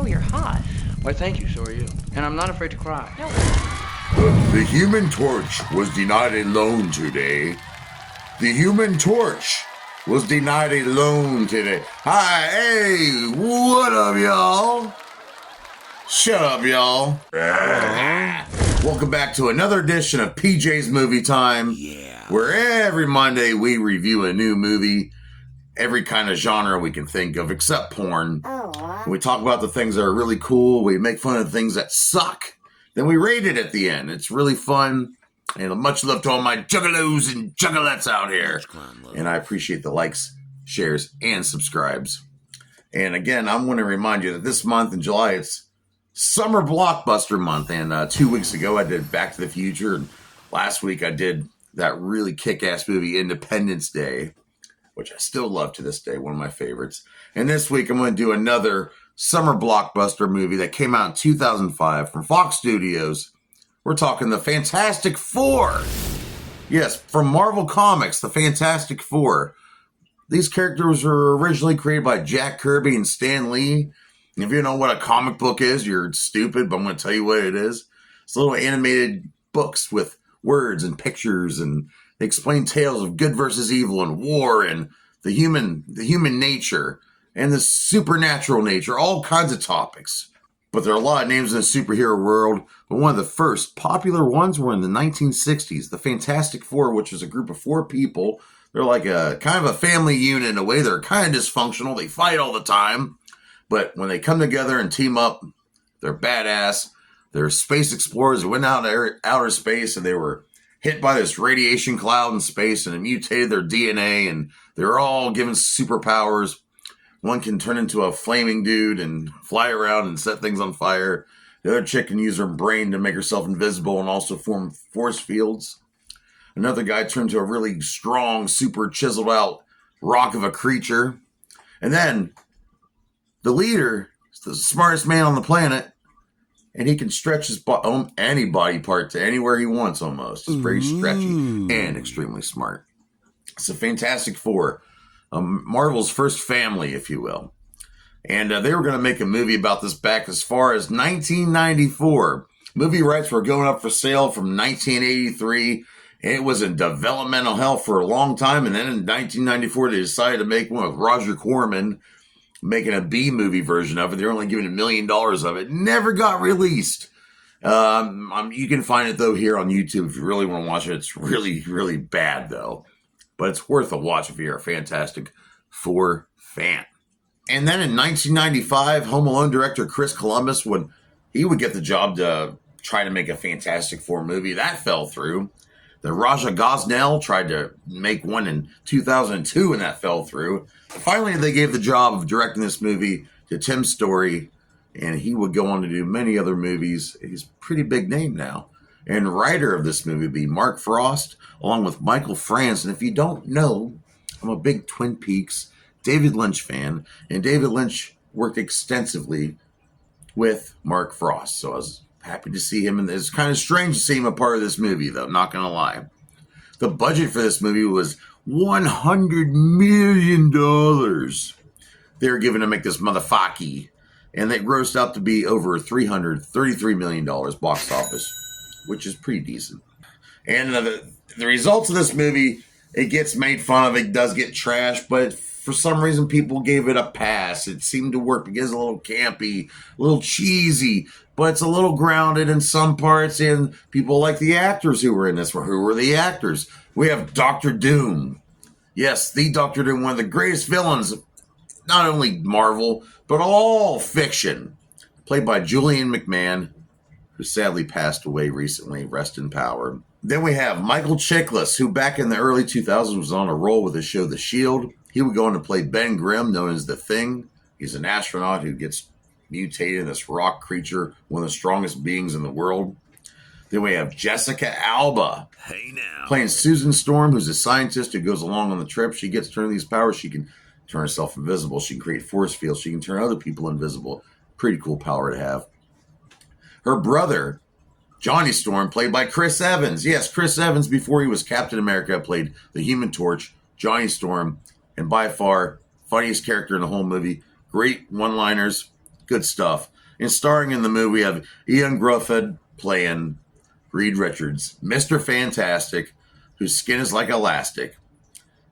Oh, you're hot. Why, thank you, so are you. And I'm not afraid to cry. No. The Human Torch was denied a loan today. The Human Torch was denied a loan today. Hi, hey, what up, y'all? Shut up, y'all. Welcome back to another edition of PJ's Movie Time. Yeah. Where every Monday we review a new movie, every kind of genre we can think of, except porn. We talk about the things that are really cool. We make fun of the things that suck. Then we rate it at the end. It's really fun. And much love to all my juggalos and juggalettes out here. And I appreciate the likes, shares, and subscribes. And again, I want to remind you that this month in July, it's Summer Blockbuster month. And 2 weeks ago, I did Back to the Future. And last week, I did that really kick-ass movie, Independence Day, which I still love to this day, one of my favorites. And this week, I'm going to do another summer blockbuster movie that came out in 2005 from Fox Studios. We're talking the Fantastic Four. Yes, from Marvel Comics, the Fantastic Four. These characters were originally created by Jack Kirby and Stan Lee. If you know what a comic book is, you're stupid, but I'm going to tell you what it is. It's little animated books with words and pictures, and they explain tales of good versus evil and war and the human nature and the supernatural nature, all kinds of topics. But there are a lot of names in the superhero world, but one of the first popular ones were in the 1960s, the Fantastic Four, which was a group of 4 people. They're like a kind of a family unit in a way. They're kind of dysfunctional. They fight all the time. But when they come together and team up, they're badass. They're space explorers who went out in outer space, and they were hit by this radiation cloud in space, and it mutated their DNA, and they're all given superpowers. One can turn into a flaming dude and fly around and set things on fire. The other chick can use her brain to make herself invisible and also form force fields. Another guy turned to a really strong, super chiseled out rock of a creature. And then the leader is the smartest man on the planet, and he can stretch his any body part to anywhere he wants almost. It's very stretchy and extremely smart. It's a Fantastic Four. Marvel's first family, if you will. And they were going to make a movie about this back as far as 1994. Movie rights were going up for sale from 1983. And it was in developmental hell for a long time. And then in 1994, they decided to make one with Roger Corman, making a B-movie version of it. They're only giving $1 million of it. Never got released. You can find it, though, here on YouTube if you really want to watch it. It's really, really bad, though. But it's worth a watch if you're a Fantastic Four fan. And then in 1995, Home Alone director Chris Columbus would get the job to try to make a Fantastic Four movie. That fell through. The Raja Gosnell tried to make one in 2002, and that fell through. Finally, they gave the job of directing this movie to Tim Story, and he would go on to do many other movies. He's a pretty big name now. And writer of this movie would be Mark Frost, along with Michael Franz. And if you don't know, I'm a big Twin Peaks, David Lynch fan. And David Lynch worked extensively with Mark Frost. So I was happy to see him. And it's kind of strange to see him a part of this movie, though. Not going to lie. The budget for this movie was $100 million. They were given to make this motherfucker. And they grossed out to be over $333 million box office, which is pretty decent. And the results of this movie, it gets made fun of, it does get trashed, but for some reason people gave it a pass. It seemed to work because it's a little campy, a little cheesy, but it's a little grounded in some parts, and people like the actors who were in this. Who were the actors? We have Dr. Doom. Yes, the Dr. Doom, one of the greatest villains, not only Marvel, but all fiction, played by Julian McMahon, who sadly passed away recently. Rest in power. Then we have Michael Chiklis, who back in the early 2000s was on a roll with the show The Shield. He would go on to play Ben Grimm, known as The Thing. He's an astronaut who gets mutated in this rock creature, one of the strongest beings in the world. Then we have Jessica Alba, playing Susan Storm, who's a scientist who goes along on the trip. She gets to turn these powers. She can turn herself invisible. She can create force fields. She can turn other people invisible. Pretty cool power to have. Her brother, Johnny Storm, played by Chris Evans. Yes, Chris Evans, before he was Captain America, played the Human Torch, Johnny Storm, and by far, funniest character in the whole movie. Great one-liners, good stuff. And starring in the movie, we have Ian Grufford playing Reed Richards, Mr. Fantastic, whose skin is like elastic.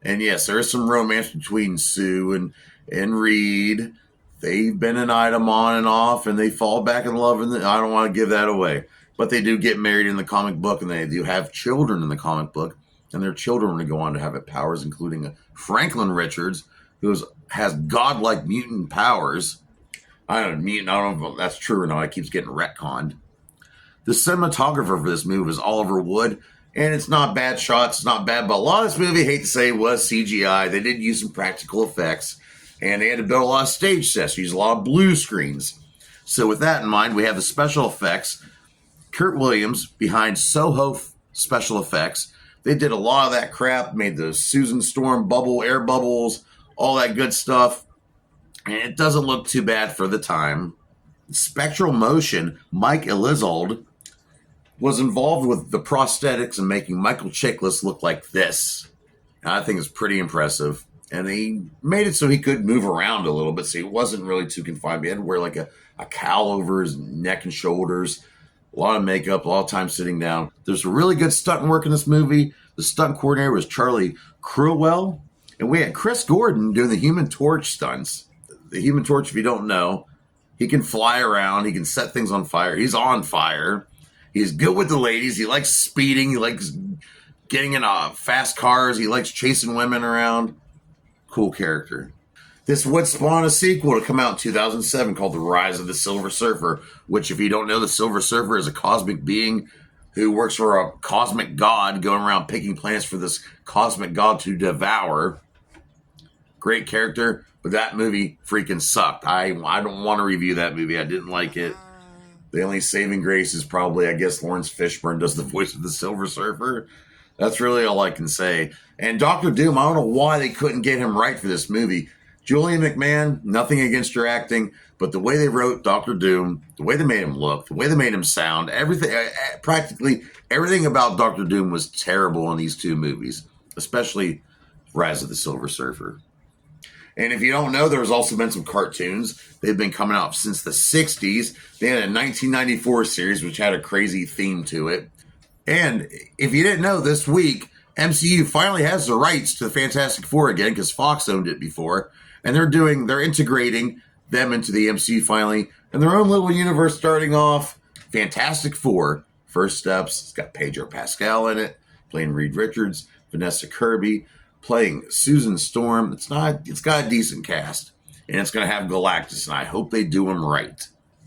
And yes, there is some romance between Sue and Reed. They've been an item on and off, and they fall back in love. And I don't want to give that away. But they do get married in the comic book, and they do have children in the comic book. And their children will go on to have powers, including Franklin Richards, who has godlike mutant powers. I don't know if that's true or not. It keeps getting retconned. The cinematographer for this movie is Oliver Wood, and it's not bad shots. It's not bad, but a lot of this movie, I hate to say, was CGI. They did use some practical effects, and they had to build a lot of stage sets, use a lot of blue screens. So with that in mind, we have the special effects. Kurt Williams behind Soho Special Effects. They did a lot of that crap, made the Susan Storm bubble, air bubbles, all that good stuff. And it doesn't look too bad for the time. Spectral Motion, Mike Elizold, was involved with the prosthetics and making Michael Chiklis look like this. And I think it's pretty impressive. And he made it so he could move around a little bit, so he wasn't really too confined. He had to wear like a cowl over his neck and shoulders. A lot of makeup, a lot of time sitting down. There's really good stunt work in this movie. The stunt coordinator was Charlie Crewell. And we had Chris Gordon doing the Human Torch stunts. The Human Torch, if you don't know, he can fly around. He can set things on fire. He's on fire. He's good with the ladies. He likes speeding. He likes getting in fast cars. He likes chasing women around. Cool character. This would spawn a sequel to come out in 2007 called The Rise of the Silver Surfer, which, if you don't know, the Silver Surfer is a cosmic being who works for a cosmic god going around picking planets for this cosmic god to devour. Great character, but that movie freaking sucked. I don't want to review that movie. I didn't like it. The only saving grace is probably, I guess, Lawrence Fishburne does the voice of the Silver Surfer. That's really all I can say. And Dr. Doom, I don't know why they couldn't get him right for this movie. Julian McMahon, nothing against your acting, but the way they wrote Dr. Doom, the way they made him look, the way they made him sound, everything, practically everything about Dr. Doom was terrible in these two movies, especially Rise of the Silver Surfer. And if you don't know, there's also been some cartoons. They've been coming out since the 60s. They had a 1994 series, which had a crazy theme to it. And if you didn't know, this week, MCU finally has the rights to the Fantastic Four again, because Fox owned it before. And they're integrating them into the MCU finally, and their own little universe starting off. Fantastic Four, First Steps. It's got Pedro Pascal in it, playing Reed Richards, Vanessa Kirby, playing Susan Storm. It's got a decent cast, and it's going to have Galactus, and I hope they do him right.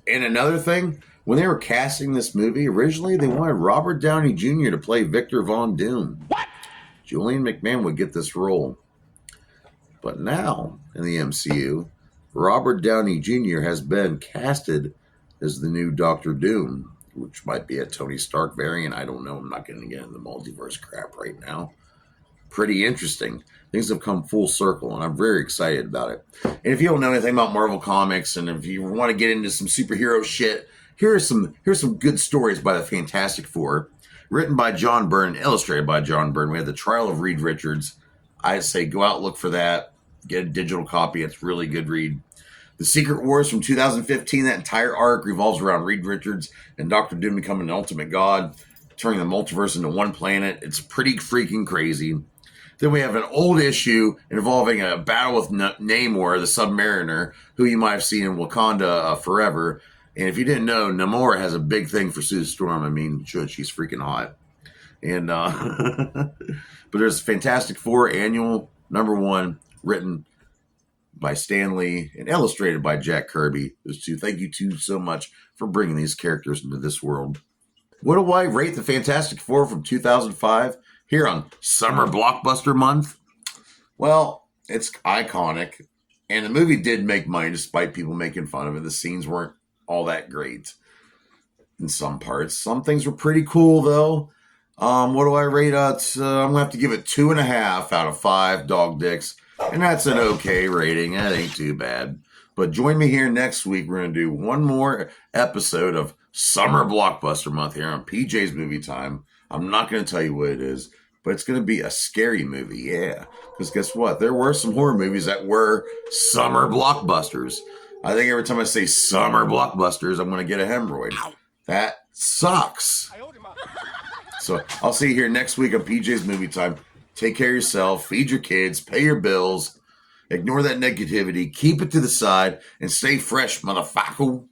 And another thing, when they were casting this movie, originally they wanted Robert Downey Jr. to play Victor Von Doom. What? Julian McMahon would get this role. But now, in the MCU, Robert Downey Jr. has been casted as the new Doctor Doom, which might be a Tony Stark variant. I don't know. I'm not going to get into the multiverse crap right now. Pretty interesting. Things have come full circle, and I'm very excited about it. And if you don't know anything about Marvel Comics, and if you want to get into some superhero shit, here's some good stories by the Fantastic Four, written by John Byrne, illustrated by John Byrne. We had The Trial of Reed Richards. I'd say go out, look for that. Get a digital copy. It's a really good read. The Secret Wars from 2015, that entire arc revolves around Reed Richards and Dr. Doom becoming an ultimate god, turning the multiverse into one planet. It's pretty freaking crazy. Then we have an old issue involving a battle with Namor, the Submariner, who you might have seen in Wakanda Forever. And if you didn't know, Namor has a big thing for Sue Storm. I mean, she's freaking hot. And but there's Fantastic Four Annual #1, written by Stan Lee and illustrated by Jack Kirby. Those two, thank you two so much for bringing these characters into this world. What do I rate the Fantastic Four from 2005 here on Summer Blockbuster Month? Well, it's iconic, and the movie did make money despite people making fun of it. The scenes weren't all that great in some parts. Some things were pretty cool, though. What do I rate it? I'm going to have to give it 2.5 out of 5 dog dicks. And that's an okay rating. That ain't too bad. But join me here next week. We're going to do one more episode of Summer Blockbuster Month here on PJ's Movie Time. I'm not going to tell you what it is, but it's going to be a scary movie. Yeah. Because guess what? There were some horror movies that were summer blockbusters. I think every time I say summer blockbusters, I'm going to get a hemorrhoid. That sucks. So I'll see you here next week on PJ's Movie Time. Take care of yourself, feed your kids, pay your bills, ignore that negativity, keep it to the side, and stay fresh, motherfucker.